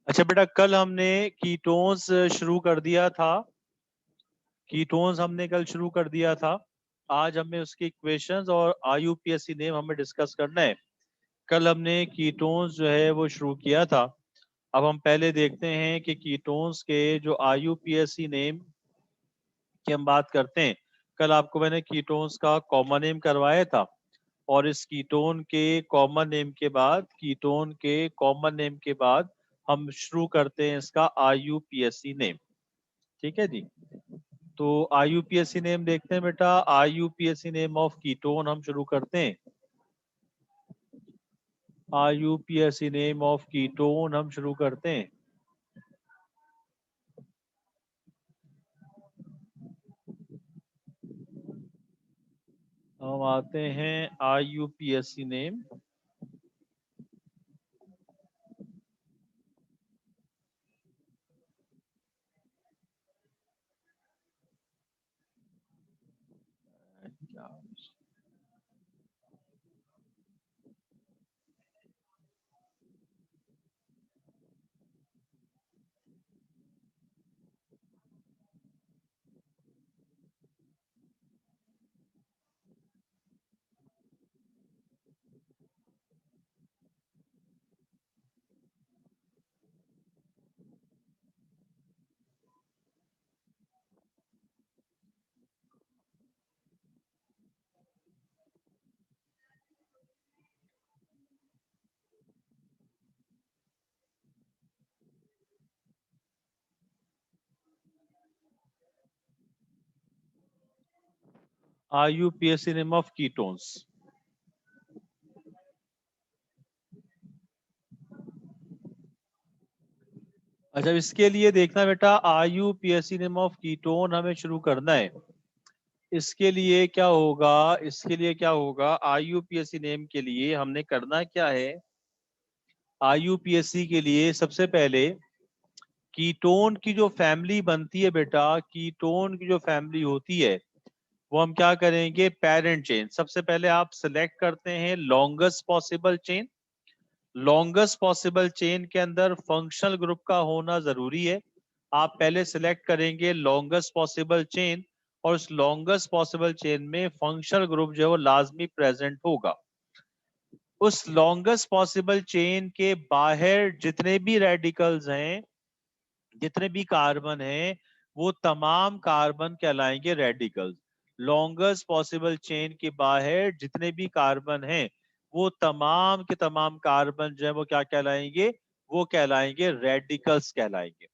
अच्छा बेटा, कल हमने कीटोन्स शुरू कर दिया था। कीटोन्स हमने कल शुरू कर दिया था। आज हमें उसके इक्वेशंस और आईयूपीएसी नेम हमें डिस्कस करना है। कल हमने कीटोन्स जो है वो शुरू किया था। अब हम पहले देखते हैं कि कीटोन्स के जो आईयूपीएसी नेम की हम बात करते हैं। कल आपको मैंने कीटोन्स का कॉमन नेम करवाया था, और इस कीटोन के कॉमन नेम के बाद हम शुरू करते हैं इसका आईयूपीएसी नेम। ठीक है जी। तो आईयूपीएसी नेम देखते हैं बेटा। आईयूपीएसी नेम ऑफ कीटोन हम शुरू करते हैं। आईयूपीएसी नेम ऑफ कीटोन हम शुरू करते हैं। हम आते हैं IUPAC name. IUPAC name of ketones. अच्छा, इसके लिए देखना बेटा, आईयूपीएसी नेम ऑफ कीटोन हमें शुरू करना है। इसके लिए क्या होगा आईयूपीएसी नेम के लिए हमने करना क्या है। आईयूपीएसी के लिए सबसे पहले कीटोन की जो फैमिली बनती है बेटा, कीटोन की जो फैमिली होती है वो हम क्या करेंगे, पेरेंट चेन। सबसे पहले आप सिलेक्ट करते हैं longest possible chain. Longest possible chain के अंदर फंक्शनल ग्रुप का होना जरूरी है। आप पहले सिलेक्ट करेंगे लॉन्गेस्ट पॉसिबल चेन, और उस लॉन्गेस्ट पॉसिबल चेन में फंक्शनल ग्रुप जो है वो लाजमी प्रेजेंट होगा। उस लॉन्गेस्ट पॉसिबल चेन के बाहर जितने भी रेडिकल्स हैं, जितने भी कार्बन हैं, वो तमाम कार्बन कहलाएंगे रेडिकल्स। लॉन्गेस्ट पॉसिबल चेन के बाहर जितने भी कार्बन हैं, वो तमाम के तमाम कार्बन जो है वो क्या कहलाएंगे, वो कहलाएंगे रेडिकल्स कहलाएंगे।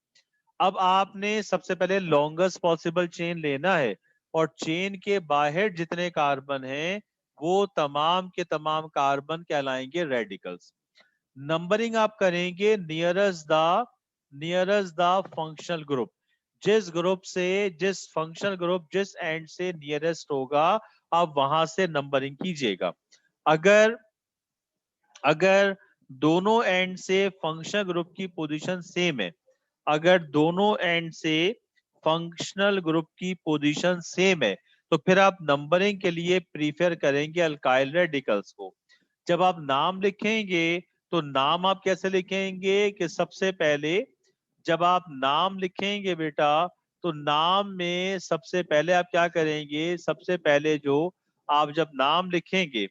अब आपने सबसे पहले लॉन्गेस्ट पॉसिबल चेन लेना है, और चेन के बाहर जितने कार्बन हैं वो तमाम के तमाम कार्बन कहलाएंगे रेडिकल्स। नंबरिंग आप करेंगे नियरेस्ट द फंक्शनल ग्रुप। जिस ग्रुप से जिस फंक्शनल ग्रुप जिस एंड से नियरेस्ट होगा, आप वहां से नंबरिंग कीजिएगा। अगर अगर दोनों एंड से फंक्शनल ग्रुप की पोजीशन सेम है, अगर दोनों एंड से फंक्शनल ग्रुप की पोजीशन सेम है, तो फिर आप नंबरिंग के लिए प्रीफर करेंगे अल्काइल रेडिकल्स को। जब आप नाम लिखेंगे तो नाम आप कैसे लिखेंगे कि सबसे पहले, जब आप नाम लिखेंगे बेटा, तो नाम में सबसे पहले आप क्या करेंगे, सबसे पहले जो आप जब नाम लिखेंगे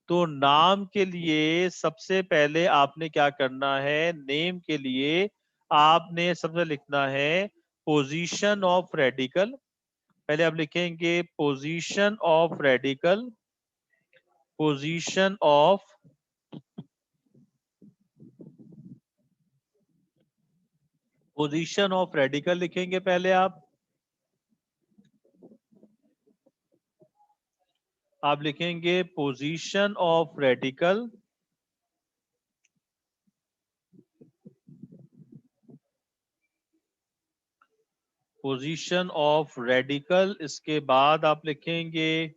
तो नाम के लिए सबसे पहले आपने क्या करना है, नेम के लिए आपने सबसे लिखना है पोजीशन ऑफ रेडिकल। पहले आप लिखेंगे position of radical, position of position of radical लिखेंगे पहले आप लिखेंगे position of radical. Position of radical, इसके बाद आप लिखेंगे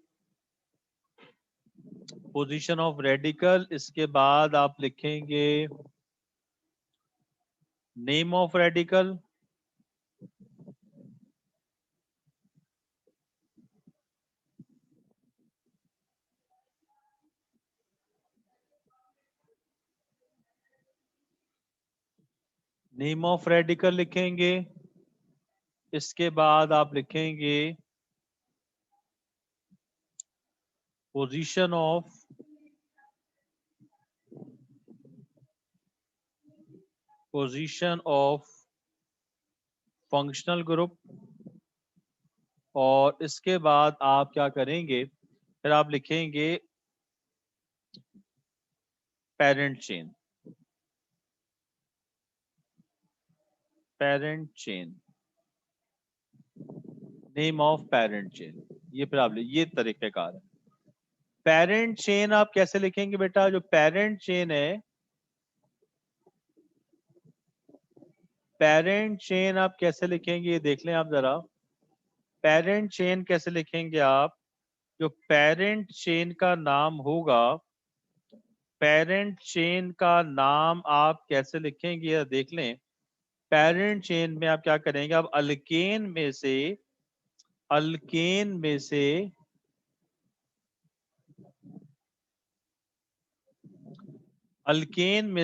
पोजीशन ऑफ रेडिकल, इसके बाद आप लिखेंगे name of radical. Name of radical लिखेंगे, इसके बाद आप लिखेंगे पोजीशन ऑफ फंक्शनल ग्रुप, और इसके बाद आप क्या करेंगे, फिर आप लिखेंगे parent chain, name of parent chain, ये फिर आप ये तरीकेकार है। पेरेंट चेन आप कैसे लिखेंगे बेटा, जो पेरेंट चेन है, पेरेंट चेन आप कैसे लिखेंगे ये देख लें आप जरा। पेरेंट चेन कैसे लिखेंगे आप, जो पेरेंट चेन का नाम होगा, पेरेंट चेन का नाम आप कैसे लिखेंगे ये देख लें। पेरेंट चेन में आप क्या करेंगे, आप अल्केन में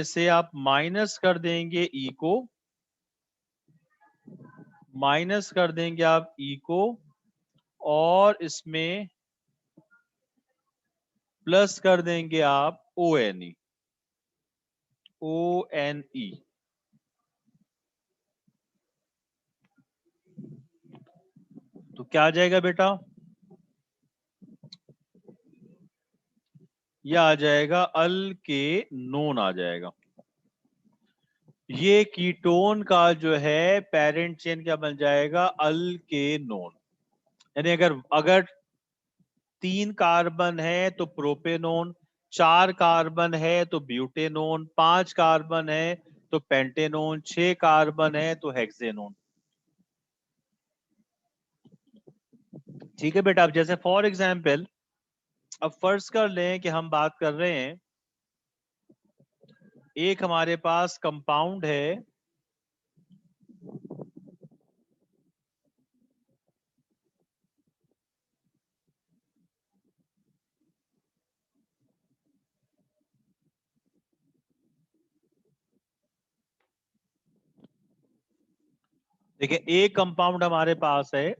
से आप माइनस कर देंगे ई को, माइनस कर देंगे आप ई को, और इसमें प्लस कर देंगे आप ओ एन ई। तो क्या आ जाएगा बेटा, ये आ जाएगा अल के नोन आ जाएगा। ये कीटोन का जो है पेरेंट चेन क्या बन जाएगा, अल के नोन। यानी अगर अगर 3 कार्बन है तो प्रोपेनोन, 4 कार्बन है तो ब्यूटेनोन, 5 कार्बन है तो पेंटेनोन, 6 कार्बन है तो हेक्सेनोन। ठीक है बेटा। अब जैसे फॉर एग्जाम्पल, अब फर्ज कर लें कि हम बात कर रहे हैं, एक हमारे पास कंपाउंड है देखिए, एक कंपाउंड हमारे पास है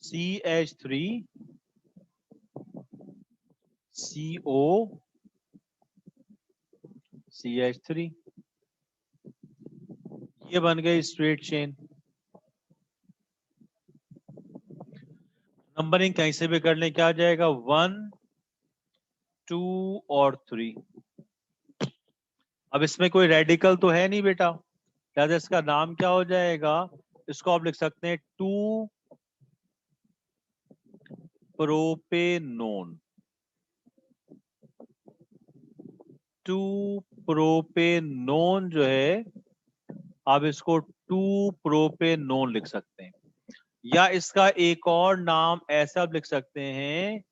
CH3 CO CH3, ये बन गई स्ट्रेट चेन। नंबरिंग कहीं से भी कर लें, क्या आ जाएगा, 1 2 और 3। अब इसमें कोई रेडिकल तो है नहीं बेटा, लिहाजा इसका नाम क्या हो जाएगा, इसको आप लिख सकते हैं 2 प्रोपेनोन। 2 प्रोपेनोन जो है, आप इसको 2 प्रोपेनोन लिख सकते हैं, या इसका एक और नाम ऐसा आप लिख सकते हैं,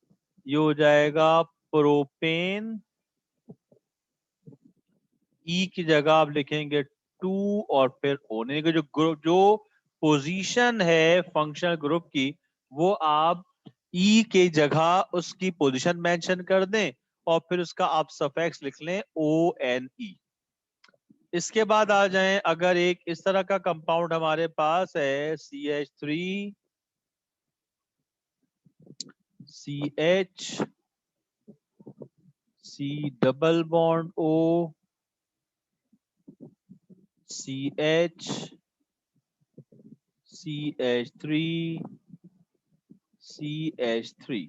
ये हो जाएगा प्रोपेन। ई की जगह आप लिखेंगे 2 और फिर ओ, यानी कि जो ग्रुप, जो पोजीशन है फंक्शनल ग्रुप की, वो आप ई के जगह उसकी पोजीशन मेंशन कर दें, और फिर उसका आप सफिक्स लिख लें ONE। इसके बाद आ जाएं, अगर एक इस तरह का कंपाउंड हमारे पास है CH3 CH C double bond O CH CH3 CH3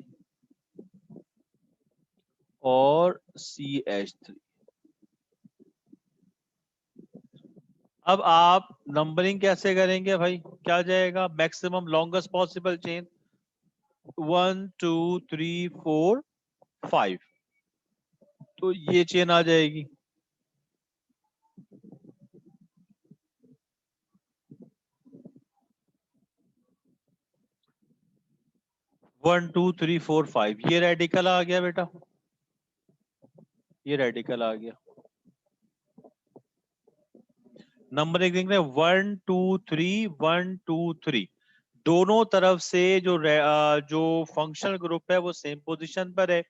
और CH3। अब आप नंबरिंग कैसे करेंगे भाई, क्या जाएगा, मैक्सिमम लॉन्गेस्ट पॉसिबल चेन, 1 2 3 4 5, तो ये चेन आ जाएगी। 1 2 3 4 5, ये रेडिकल आ गया बेटा, ये रेडिकल आ गया। नंबरिंग देख रहे हैं, 1 2 3 1 2 3, दोनों तरफ से जो जो फंक्शनल ग्रुप है वो सेम पोजीशन पर है,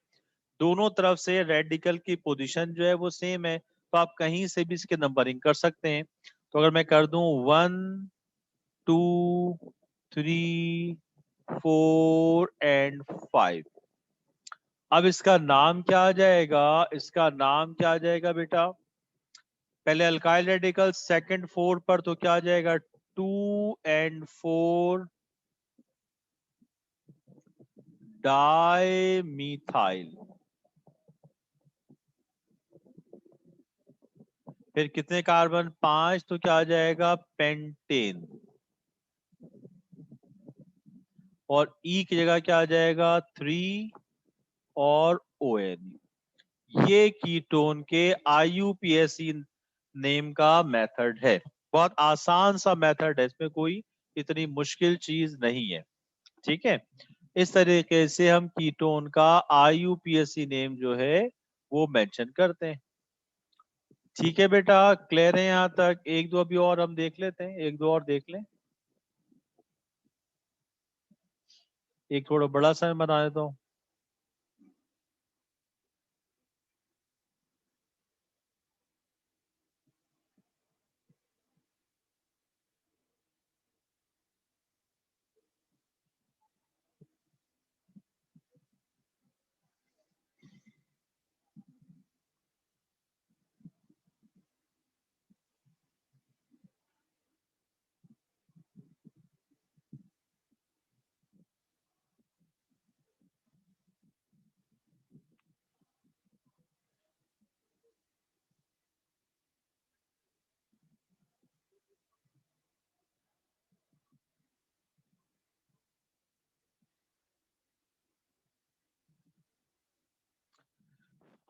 दोनों तरफ से रेडिकल की पोजीशन जो है वो सेम है, तो आप कहीं से भी इसके नंबरिंग कर सकते हैं। तो अगर मैं कर दूं 1 2 3 4 एंड 5, अब इसका नाम क्या आ जाएगा? इसका नाम क्या आ जाएगा बेटा? पहले अल्काइल रेडिकल सेकंड 4 पर, तो क्या आ जाएगा? 2 एंड 4 डाइमीथाइल। फिर कितने कार्बन? 5, तो क्या आ जाएगा? पेंटेन। और ई की जगह क्या आ जाएगा? 3 और ON। ये कीटोन के IUPAC नेम का मेथड है। बहुत आसान सा मेथड है, इसमें कोई इतनी मुश्किल चीज नहीं है। ठीक है, इस तरीके से हम कीटोन का IUPAC नेम जो है वो मेंशन करते हैं। ठीक है बेटा, क्लियर है यहाँ तक? एक दो अभी और हम देख लेते हैं, एक दो और देख लें। एक थोड़ा बड़ा सा मैं बना देता हूँ।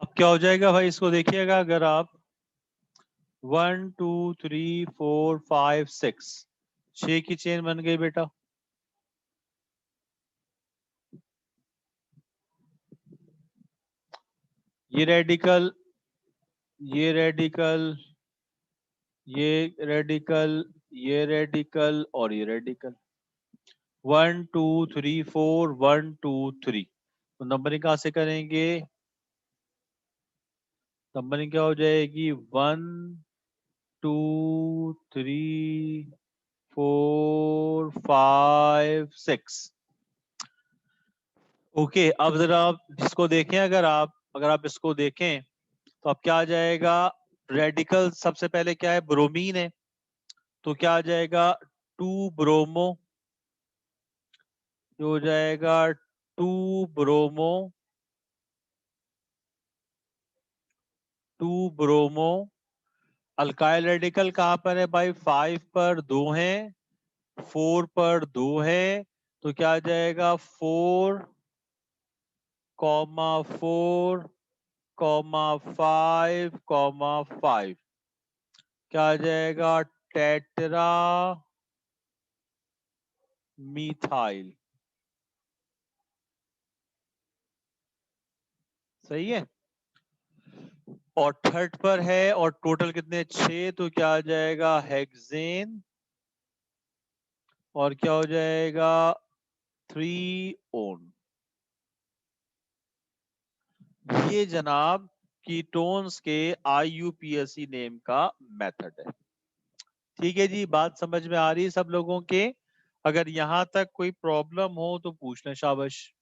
अब क्या हो जाएगा भाई, इसको देखिएगा। अगर आप 1 2 3 4 5 6, 6 की चेन बन गई बेटा। ये रेडिकल, ये रेडिकल, ये रेडिकल, ये रेडिकल और ये रेडिकल। 1 2 3 4 1 2 3। तो नंबरिंग कहाँ से करेंगे? नंबरिंग क्या हो जाएगी? 1 2 3 4 5 6। ओके, अब जरा आप इसको देखें। अगर आप इसको देखें तो अब क्या आ जाएगा? रेडिकल सबसे पहले क्या है? ब्रोमीन है, तो क्या आ जाएगा? 2 ब्रोमो। ये हो जाएगा 2 ब्रोमो, 2 ब्रोमो। अल्काइल रेडिकल कहाँ पर है भाई? 5 पर 2 है, 4 पर 2 है, तो क्या आ जाएगा? 4, 5, 5। क्या आ जाएगा? Tetra methyl. सही है। और थर्ड पर है, और टोटल कितने? 6, तो क्या आ जाएगा? हेक्सेन। और क्या हो जाएगा? 3 ओन। ये जनाब कीटोन्स के IUPAC नेम का मेथड है। ठीक है जी, बात समझ में आ रही है सब लोगों के? अगर यहाँ तक कोई प्रॉब्लम हो तो पूछ लें, शाबाश।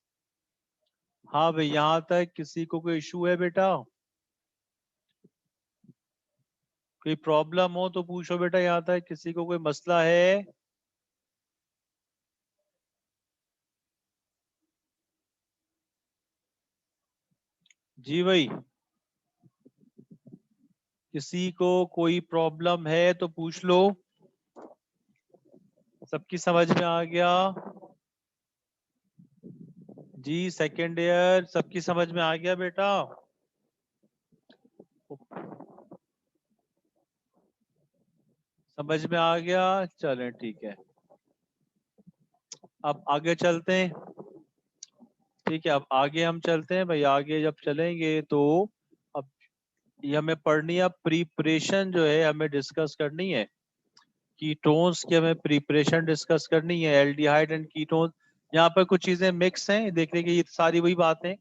हाँ भाई, यहाँ तक किसी को कोई इशू है बेटा? कोई प्रॉब्लम हो तो पूछो बेटा, यहाँ तक किसी को कोई मसला है? जी भाई, किसी को कोई प्रॉब्लम है तो पूछ लो। सबकी समझ में आ गया? जी सेकेंड ईयर, सबकी समझ में आ गया बेटा? समझ में आ गया? चलें ठीक है, अब आगे चलते हैं। ठीक है, अब आगे हम चलते हैं भाई। आगे जब चलेंगे तो अब ये हमें पढ़नी है। अब प्रिपरेशन जो है हमें डिस्कस करनी है। कीटोन्स की हमें प्रिपरेशन डिस्कस करनी है, एल्डिहाइड एंड कीटोन। यहाँ पर कुछ चीजें मिक्स हैं, देखने की ये सारी वही बातें।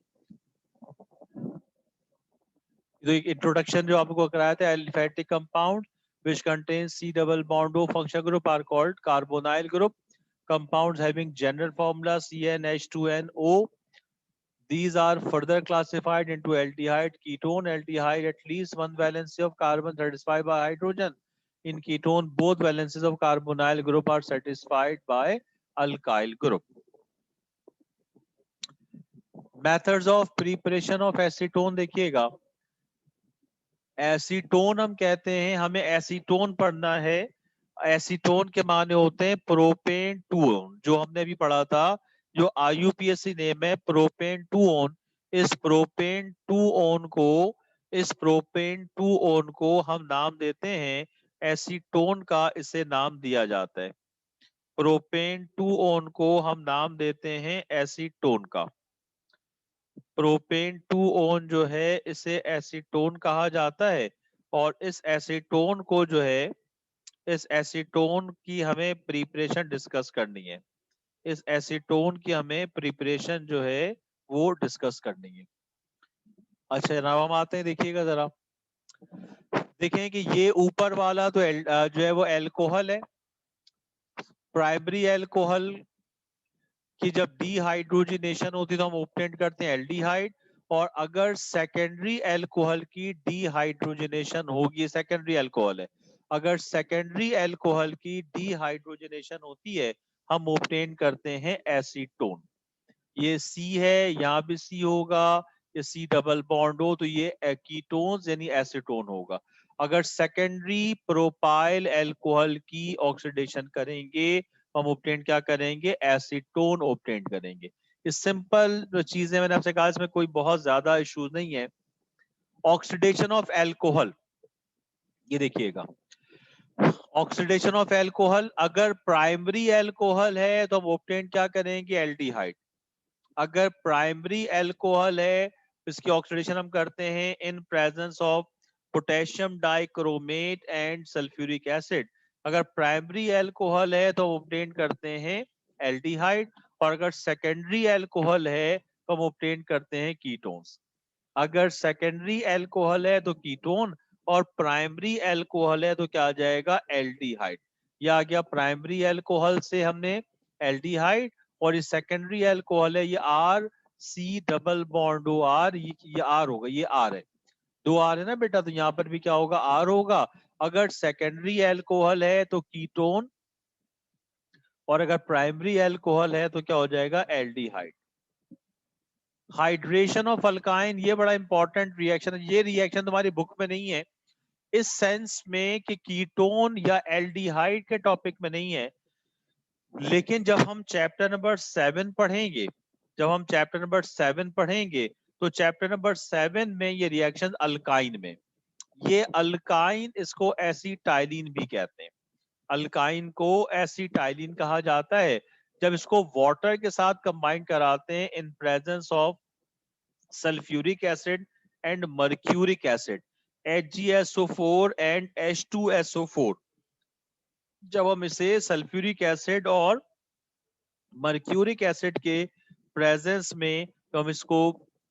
तो एक इंट्रोडक्शन जो आपको कराया था, aliphatic compound which contains C double bond O functional group are called carbonyl group. Compounds having general formula CnH2nO. These are further classified into aldehyde, ketone, aldehyde. At least one valence of carbon satisfied by hydrogen. In ketone, both valences of carbonyl group are satisfied by alkyl group. Methods of preparation of acetone देखिएगा. Acetone हम कहते हैं, हमें acetone पढ़ना है. Acetone के माने होते हैं प्रोपेन टू ओन, जो हमने अभी पढ़ा था, जो आईयूपीएसी नेम है प्रोपेन टू ओन. इस प्रोपेन टू ओन को इस प्रोपेन टू ओन को हम नाम देते हैं एसीटोन का. इसे नाम दिया जाता है. प्रोपेन टू ओन को हम नाम देते हैं एसीटोन का. प्रोपेन टू ओन जो है इसे एसीटोन कहा जाता है. और इस एसीटोन को जो है, इस एसीटोन की हमें प्रिपरेशन डिस्कस करनी है. इस एसीटोन की हमें प्रिपरेशन जो है वो डिस्कस करनी है. अच्छा जनाब हम आते हैं, देखिएगा जरा. देखें कि ये ऊपर वाला तो जो है वो एल्कोहल है. प्राइमरी एल्कोहल कि जब डीहाइड्रोजिनेशन होती है तो हम ऑब्टेन करते हैं एल्डिहाइड. और अगर सेकेंडरी अल्कोहल की डीहाइड्रोजिनेशन होगी, सेकेंडरी अल्कोहल है, अगर सेकेंडरी अल्कोहल की डीहाइड्रोजिनेशन होती है हम ऑब्टेन करते हैं एसीटोन. ये सी है, यहाँ भी सी होगा. ये सी डबल बॉन्ड हो तो ये कीटोन्स यानी एसीटोन होगा. अगर सेकेंडरी प्रोपाइल अल्कोहल की ऑक्सीडेशन करेंगे हम ऑब्टेन क्या करेंगे, एसीटोन ऑब्टेन करेंगे. ये सिंपल जो चीजें मैंने आपसे कहा, इसमें कोई बहुत ज्यादा इश्यूज नहीं है. ऑक्सीडेशन ऑफ अल्कोहल, ये देखिएगा. ऑक्सीडेशन ऑफ अल्कोहल, अगर प्राइमरी अल्कोहल है तो हम ऑब्टेन क्या करेंगे, एल्डिहाइड. अगर प्राइमरी अल्कोहल है इसकी ऑक्सीडेशन हम करते हैं इन presence of potassium dichromate and sulphuric acid. अगर प्राइमरी अल्कोहल है तो ऑब्टेन करते हैं एल्डिहाइड. और अगर सेकेंडरी अल्कोहल है तो हम ऑब्टेन करते हैं कीटोन्स. अगर सेकेंडरी अल्कोहल है तो कीटोन, और प्राइमरी अल्कोहल है तो क्या आ जाएगा, एल्डिहाइड. ये आ गया प्राइमरी अल्कोहल से हमने एल्डिहाइड. और ये सेकेंडरी अल्कोहल है, ये R C double bond O R, ये आर होगा, ये आर है. दो आर है ना बेटा, तो यहाँ पर भी क्या होगा, आर होगा. अगर सेकेंडरी अल्कोहल है तो कीटोन, और अगर प्राइमरी अल्कोहल है तो क्या हो जाएगा, एल्डिहाइड. हाइड्रेशन ऑफ अल्काइन, ये बड़ा इंपॉर्टेंट रिएक्शन है. ये रिएक्शन तुम्हारी बुक में नहीं है इस सेंस में कि कीटोन या एल्डिहाइड के टॉपिक में नहीं है. लेकिन जब हम चैप्टर नंबर 7 पढ़ेंगे, जब हम चैप्टर नंबर 7 पढ़ेंगे तो चैप्टर नंबर 7 में ये रिएक्शन अल्काइन में, ये अल्काइन, इसको एसिटाइलिन भी कहते हैं. अल्काइन को एसिटाइलिन कहा जाता है जब इसको वाटर के साथ कंबाइन कराते हैं इन presence of sulphuric acid and mercuric acid, HgSO4 and H2SO4. जब हम इसे सल्फ्यूरिक एसिड और मर्क्यूरिक एसिड के प्रेजेंस में तो हम इसको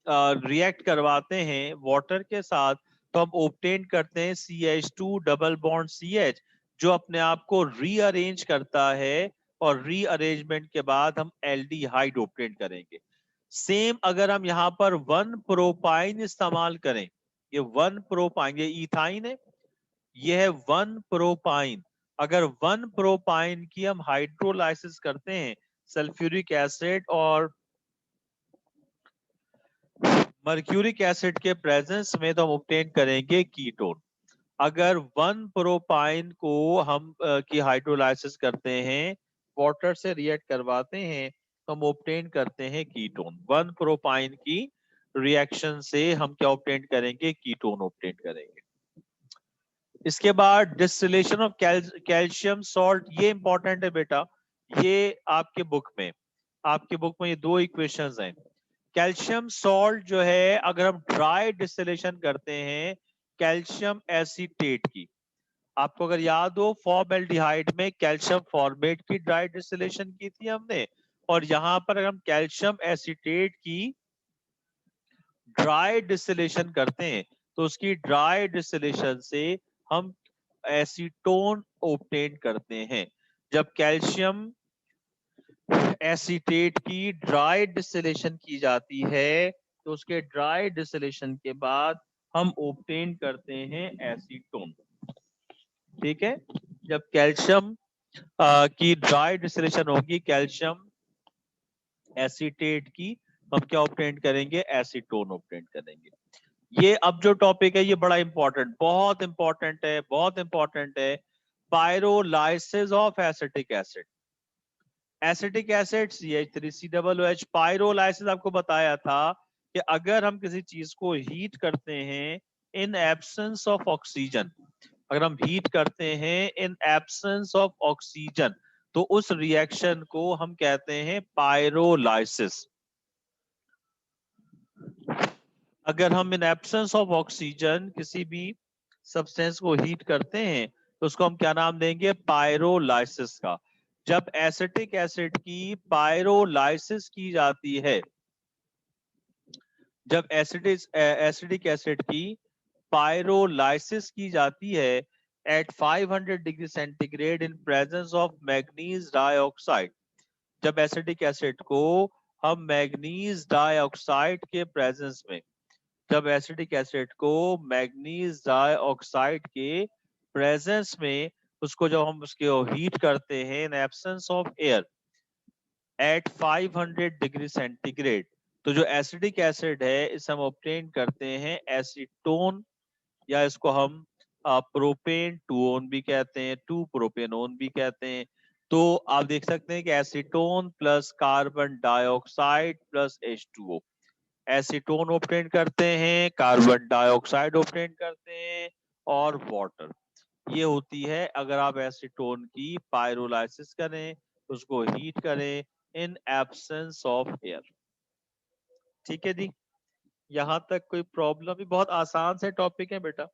रिएक्ट करवाते हैं वाटर के साथ, तो हम ऑब्टेन करते हैं CH2 डबल बॉन्ड CH, जो अपने आप को रीअरेंज करता है. और रीअरेंजमेंट के बाद हम एल्डिहाइड ऑब्टेन करेंगे. सेम अगर हम यहाँ पर 1 प्रोपाइन इस्तेमाल करें, ये 1 प्रोपाइन, ये इथाइन है, ये है 1 प्रोपाइन. अगर 1 प्रोपाइन की हम हाइड्रोलाइसिस करते हैं सल्फ्यूरिक एसिड और मर्क्यूरिक एसिड के प्रेजेंस में तो हम ऑब्टेन करेंगे कीटोन. अगर 1 प्रोपाइन को हम की हाइड्रोलाइसिस करते हैं, वाटर से रिएक्ट करवाते हैं, तो हम ऑब्टेन करते हैं कीटोन. 1 प्रोपाइन की रिएक्शन से हम क्या ऑब्टेन करेंगे, कीटोन ऑब्टेन करेंगे. इसके बाद डिस्टिलेशन ऑफ कैल्शियम सॉल्ट, ये इंपॉर्टेंट है बेटा. ये आपके बुक में ये दो इक्वेशंस हैं. कैल्शियम सॉल्ट जो है, अगर हम ड्राई डिस्टिलेशन करते हैं कैल्शियम एसीटेट की, आपको अगर याद हो फॉर्मेल्डिहाइड में कैल्शियम फॉर्मेट की ड्राई डिस्टिलेशन की थी हमने, और यहां पर अगर हम कैल्शियम एसीटेट की ड्राई डिस्टिलेशन करते हैं तो उसकी ड्राई डिस्टिलेशन से हम एसीटोन ऑब्टेन करते हैं। जब कैल्शियम एसीटेट की ड्राई डिस्टिलेशन की जाती है तो उसके ड्राई डिस्टिलेशन के बाद हम ऑब्टेन करते हैं एसीटोन। ठीक है, जब कैल्शियम की ड्राई डिस्टिलेशन होगी कैल्शियम एसीटेट की, हम क्या ऑब्टेन करेंगे, एसीटोन ऑब्टेन करेंगे। ये अब जो टॉपिक है ये बड़ा इंपॉर्टेंट, बहुत इंपॉर्टेंट है, बहुत इंपॉर्टेंट है। Pyrolysis of acetic acid. Acetic acid CH3COOH। Pyrolysis आपको बताया था कि अगर हम किसी चीज को हीट करते हैं इन एब्सेंस ऑफ ऑक्सीजन, अगर हम हीट करते हैं इन एब्सेंस ऑफ ऑक्सीजन तो उस रिएक्शन को हम कहते हैं पायरोलाइसिस। अगर हम इन एब्सेंस ऑफ ऑक्सीजन किसी भी सब्सटेंस को हीट करते हैं तो उसको हम क्या नाम देंगे, पायरोलाइसिस का। जब एसिटिक एसिड की पायरोलाइसिस की जाती है, जब एसिडिक एसिड की पायरोलाइसिस की जाती है at 500 degree centigrade in presence of manganese dioxide, जब एसिडिक एसिड को हम मैग्नीज डाइऑक्साइड के प्रेजेंस में, जब एसिडिक एसिड को मैग्नीज डाइऑक्साइड के प्रेजेंस में उसको जब हम उसके हीट करते हैं in absence of air at 500 degree centigrade, तो जो एसिडिक एसिड है इसे हम ऑब्टेन करते हैं एसीटोन, या इसको हम प्रोपेन टूओन भी कहते हैं, टू प्रोपेनोन भी कहते हैं। तो आप देख सकते हैं कि acetone plus carbon dioxide plus H2O, acetone obtain करते हैं, कार्बन डाइऑक्साइड ऑब्टेन करते हैं और वाटर। ये होती है अगर आप एसीटोन की पायरोलाइसिस करें, उसको हीट करें इन एब्सेंस ऑफ एयर। ठीक है जी, यहाँ तक कोई प्रॉब्लम? भी बहुत आसान से टॉपिक है बेटा,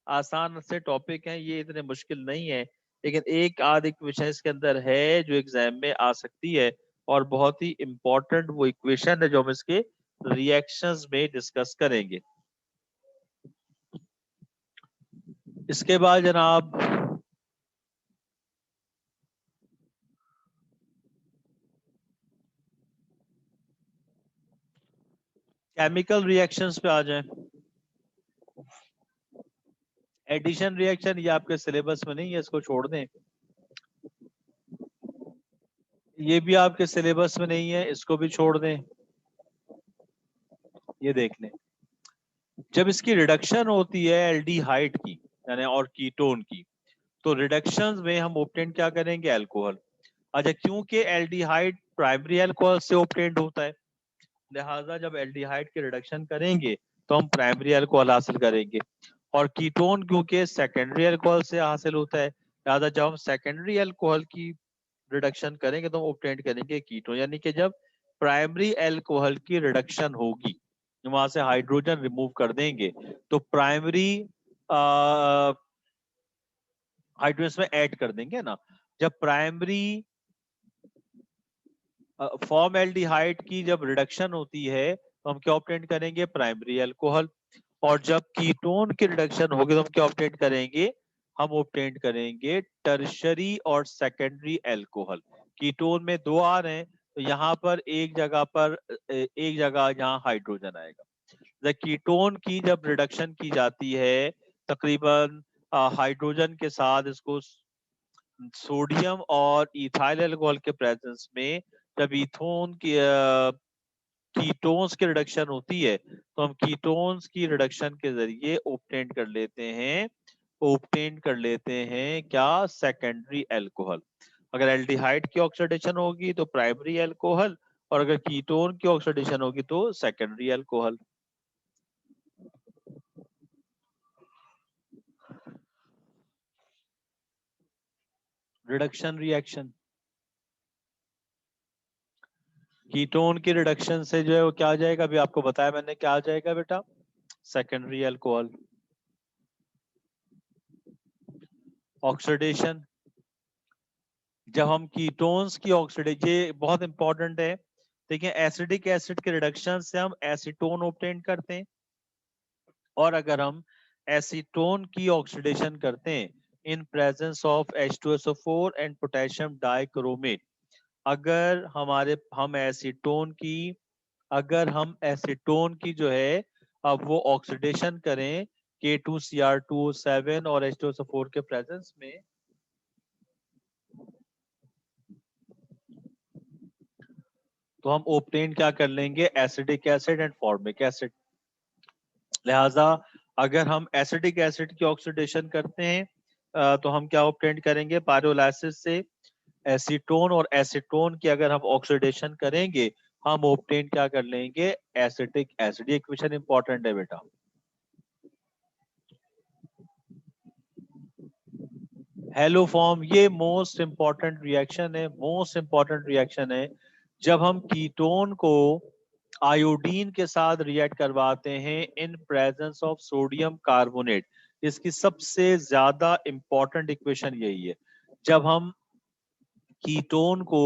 आसान से टॉपिक है ये, इतने मुश्किल नहीं है। लेकिन एक आध एक विषय इसके अंदर है जो एग्जाम में आ सकती है और बहुत ही इंपॉर्टेंट वो इक्वेशन है जो हम इसके रिएक्शंस में डिस्कस करेंगे। इसके बाद जनाब केमिकल रिएक्शंस पे आ जाएं। एडिशन रिएक्शन ये आपके सिलेबस में नहीं है, इसको छोड़ दें। ये भी आपके सिलेबस में नहीं है, इसको भी छोड़ दें। ये देख लें, जब इसकी रिडक्शन होती है एल्डिहाइड की यानी और कीटोन की, तो रिडक्शंस में हम ऑब्टेन क्या करेंगे, अल्कोहल। अच्छा, क्योंकि एल्डिहाइड प्राइमरी अल्कोहल से ऑब्टेन्ड होता है, लिहाजा जब एल्डिहाइड की रिडक्शन करेंगे तो हम प्राइमरी अल्कोहल हासिल करेंगे। और कीटोन क्योंकि सेकेंडरी अल्कोहल से हासिल होता है, लिहाजा जब हम सेकेंडरी अल्कोहल की रिडक्शन करेंगे तो हम ऑब्टेन करेंगे कीटोन। यानी कि जब प्राइमरी अल्कोहल की रिडक्शन होगी, वहां से हाइड्रोजन रिमूव कर देंगे तो प्राइमरी हाइड्रोजन में ऐड कर देंगे ना। जब प्राइमरी फॉर्मल्डिहाइड की जब रिडक्शन होती है तो हम क्या ऑब्टेन करेंगे, प्राइमरी अल्कोहल। और जब कीटोन की रिडक्शन होगी तो हम क्या ऑब्टेन करेंगे, हम ऑब्टेन करेंगे टर्शरी और सेकेंडरी अल्कोहल। कीटोन में दो आ रहे हैं तो यहाँ पर एक जगह पर एक जगह यहाँ हाइड्रोजन आएगा। जब कीटोन की जब रिडक्शन की जाती है तकरीबन हाइड्रोजन के साथ इसको सोडियम और इथाइल अल्कोहल के प्रेजेंस में, जब इथोन की कीटोन्स की रिडक्शन होती है तो हम कीटोन्स की रिडक्शन के जरिए ऑब्टेन कर लेते हैं क्या, सेकेंडरी अल्कोहल। अगर एल्डिहाइड की ऑक्सीडेशन होगी तो प्राइमरी अल्कोहल, और अगर कीटोन की ऑक्सीडेशन होगी तो secondary alcohol. Reduction reaction, ketone की रिडक्शन से जो है वो क्या आ जाएगा, अभी आपको बताया मैंने क्या आ जाएगा बेटा, सेकेंडरी अल्कोहल। ऑक्सीडेशन, जब हम कीटोन्स की ऑक्सीडेशन, ये बहुत इंपॉर्टेंट है। देखिए एसिडिक एसिड के रिडक्शन से हम एसीटोन ऑब्टेन करते हैं, और अगर हम एसीटोन की ऑक्सीडेशन करते हैं इन presence of H2SO4 and potassium dichromate, अगर हम एसीटोन की जो है अब वो ऑक्सीडेशन करें K2Cr2O7 और H2SO4 के प्रेजेंस में, तो हम ऑब्टेन क्या कर लेंगे, acidic acid and formic acid. लिहाजा अगर हम एसिडिक एसिड की ऑक्सीडेशन करते हैं तो हम क्या ऑब्टेन करेंगे पायरोलाइसिस से। एसीटोन और एसीटोन की अगर हम ऑक्सीडेशन करेंगे हम ऑब्टेन क्या कर लेंगे, एसिटिक एसिड। ये क्वेश्चन इंपॉर्टेंट है बेटा। हेलो फॉर्म, ये मोस्ट इंपॉर्टेंट रिएक्शन है, मोस्ट इंपॉर्टेंट रिएक्शन है। जब हम कीटोन को आयोडीन के साथ रिएक्ट करवाते हैं इन प्रेजेंस ऑफ सोडियम कार्बोनेट, इसकी सबसे ज्यादा इंपॉर्टेंट इक्वेशन यही है। जब हम कीटोन को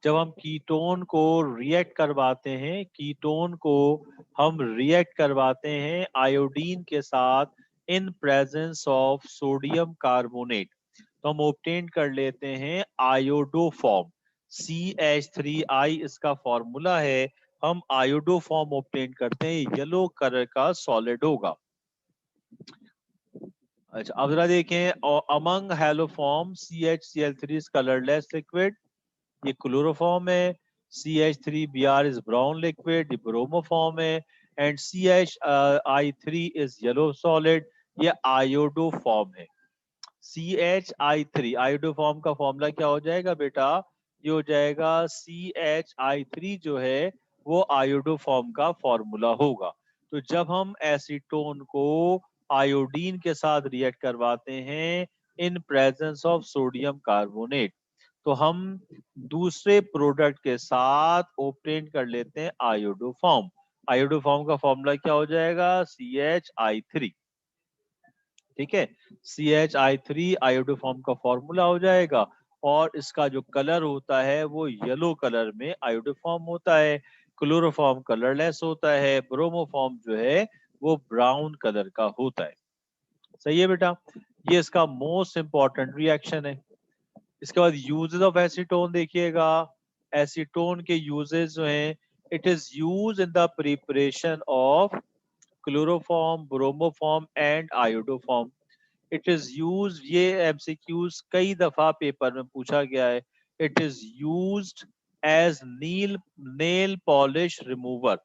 जब हम कीटोन को रिएक्ट करवाते हैं, कीटोन को हम रिएक्ट करवाते हैं आयोडीन के साथ इन प्रेजेंस ऑफ सोडियम कार्बोनेट, तो हम ऑब्टेन कर लेते हैं आयोडो फॉर्म। CH3I इसका फॉर्मूला है। हम आयोडो फॉर्म ऑब्टेन करते हैं, येलो कलर का सॉलिड होगा। अच्छा अब जरा देखें, among haloform CHCl3 is colourless liquid, ये क्लोरोफॉर्म है। CH3Br इज ब्राउन लिक्विड, ये ब्रोमोफॉर्म है। And CHI3 is yellow solid, ये आयोडो फॉर्म है। CHI3 आयोडो फॉर्म का फॉर्मूला क्या हो जाएगा बेटा, ये हो जाएगा CHI3 जो है वो आयोडो फॉर्म का फॉर्मूला होगा। तो जब हम एसीटोन को आयोडीन के साथ रिएक्ट करवाते हैं इन प्रेजेंस ऑफ सोडियम कार्बोनेट, तो हम दूसरे प्रोडक्ट के साथ ऑब्टेन कर लेते हैं आयोडो फॉर्म। आयोडो फॉर्म का फॉर्मूला क्या हो जाएगा, CHI3। ठीक है, CHI3 आयोडो फॉर्म का फॉर्मूला हो जाएगा। और इसका जो कलर होता है वो येलो कलर में आयोडो फॉर्म होता है। क्लोरोफॉर्म कलरलेस होता है, ब्रोमोफॉर्म जो है वो ब्राउन कलर का होता है। सही है बेटा, ये इसका मोस्ट इंपॉर्टेंट रिएक्शन है। इसके बाद यूजेस ऑफ एसीटोन देखिएगा। एसीटोन के यूजेस जो हैं, it is use in the preparation of chloroform, bromoform and iodoform. It is use, ये एमसीक्यूज कई दफा पेपर में पूछा गया है। It is used as nail polish remover.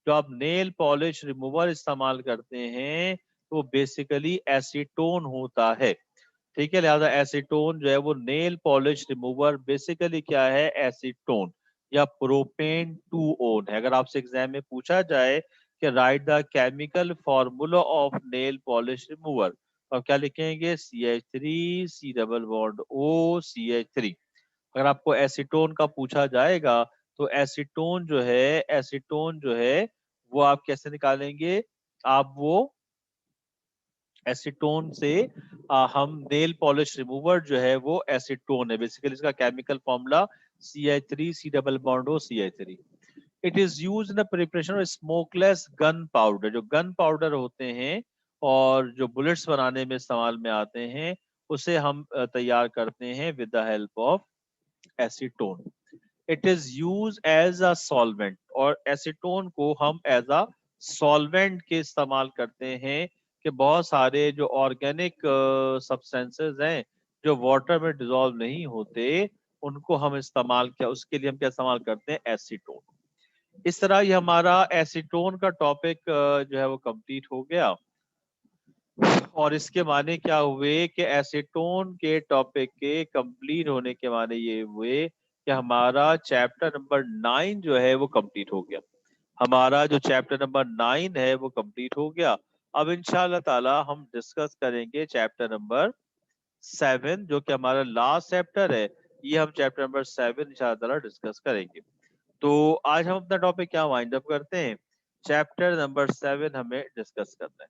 जो आप नेल पॉलिश रिमूवर इस्तेमाल करते हैं तो बेसिकली एसीटोन होता है। ठीक है, लिहाजा एसीटोन जो है वो नेल पॉलिश रिमूवर बेसिकली क्या है, एसीटोन या प्रोपेन टू ओन है। अगर आपसे एग्जाम में पूछा जाए कि right the chemical formula of nail polish remover, तो आप क्या लिखेंगे, CH3 C double bond O CH3। अगर आपको एसीटोन का पूछा जाएगा तो एसीटोन जो है वो आप कैसे निकालेंगे, आप वो एसीटोन से हम नेल पॉलिश रिमूवर जो है वो एसीटोन है, बेसिकली इसका chemical formula CH3 C double bond O CH3। It is use in the preparation of smokeless gun powder. जो गन पाउडर होते हैं और जो बुलेट्स बनाने में इस्तेमाल में आते हैं, उसे हम तैयार करते हैं with the help of acetone. It is use as a solvent, और एसीटोन को हम एज अ सॉल्वेंट के इस्तेमाल करते हैं कि बहुत सारे जो ऑर्गेनिक सब्सटेंसेस हैं जो वाटर में डिजोल्व नहीं होते, उनको हम इस्तेमाल किया, उसके लिए हम क्या इस्तेमाल करते हैं, एसीटोन। इस तरह ये हमारा एसीटोन का टॉपिक जो है वो कंप्लीट हो गया। और इसके माने क्या हुए कि एसीटोन के टॉपिक के कंप्लीट होने के माने ये हुए कि हमारा चैप्टर नंबर 9 जो है वो कंप्लीट हो गया। हमारा जो चैप्टर नंबर 9 है वो कंप्लीट हो गया। अब इंशाल्लाह ताला हम डिस्कस करेंगे चैप्टर नंबर 7, जो कि हमारा लास्ट चैप्टर है। ये हम चैप्टर नंबर 7 इंशाल्लाह ताला डिस्कस करेंगे। तो आज हम अपना टॉपिक क्या वाइंड अप करते हैं, चैप्टर नंबर 7 हमें डिस्कस करना है।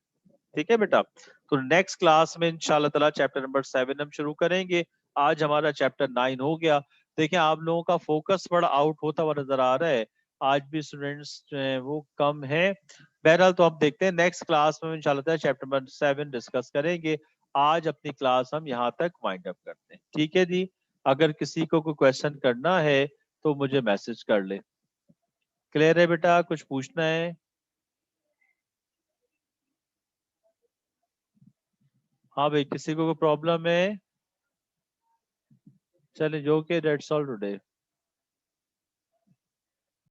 ठीक है बेटा, तो नेक्स्ट क्लास में इंशाल्लाह ताला चैप्टर नंबर 7 हम शुरू करेंगे। आज हमारा चैप्टर 9 हो गया। देखिए आप लोगों का फोकस बड़ा आउट होता हुआ नजर आ रहा है। आज भी स्टूडेंट्स जो हैं वो कम हैं। बहरहाल तो हम देखते हैं नेक्स्ट क्लास में इंशाल्लाह चैप्टर नंबर 7 डिस्कस करेंगे। आज अपनी क्लास हम यहाँ तक वाइंड अप करते हैं, ठीक है जी। अगर किसी को कोई क्वेश्चन करना है तो मुझे मैसेज कर ले। क्लियर है बेटा, कुछ पूछना है? हाँ भाई, किसी को कोई प्रॉब्लम है? चले जो के, डेट्स ऑल टुडे।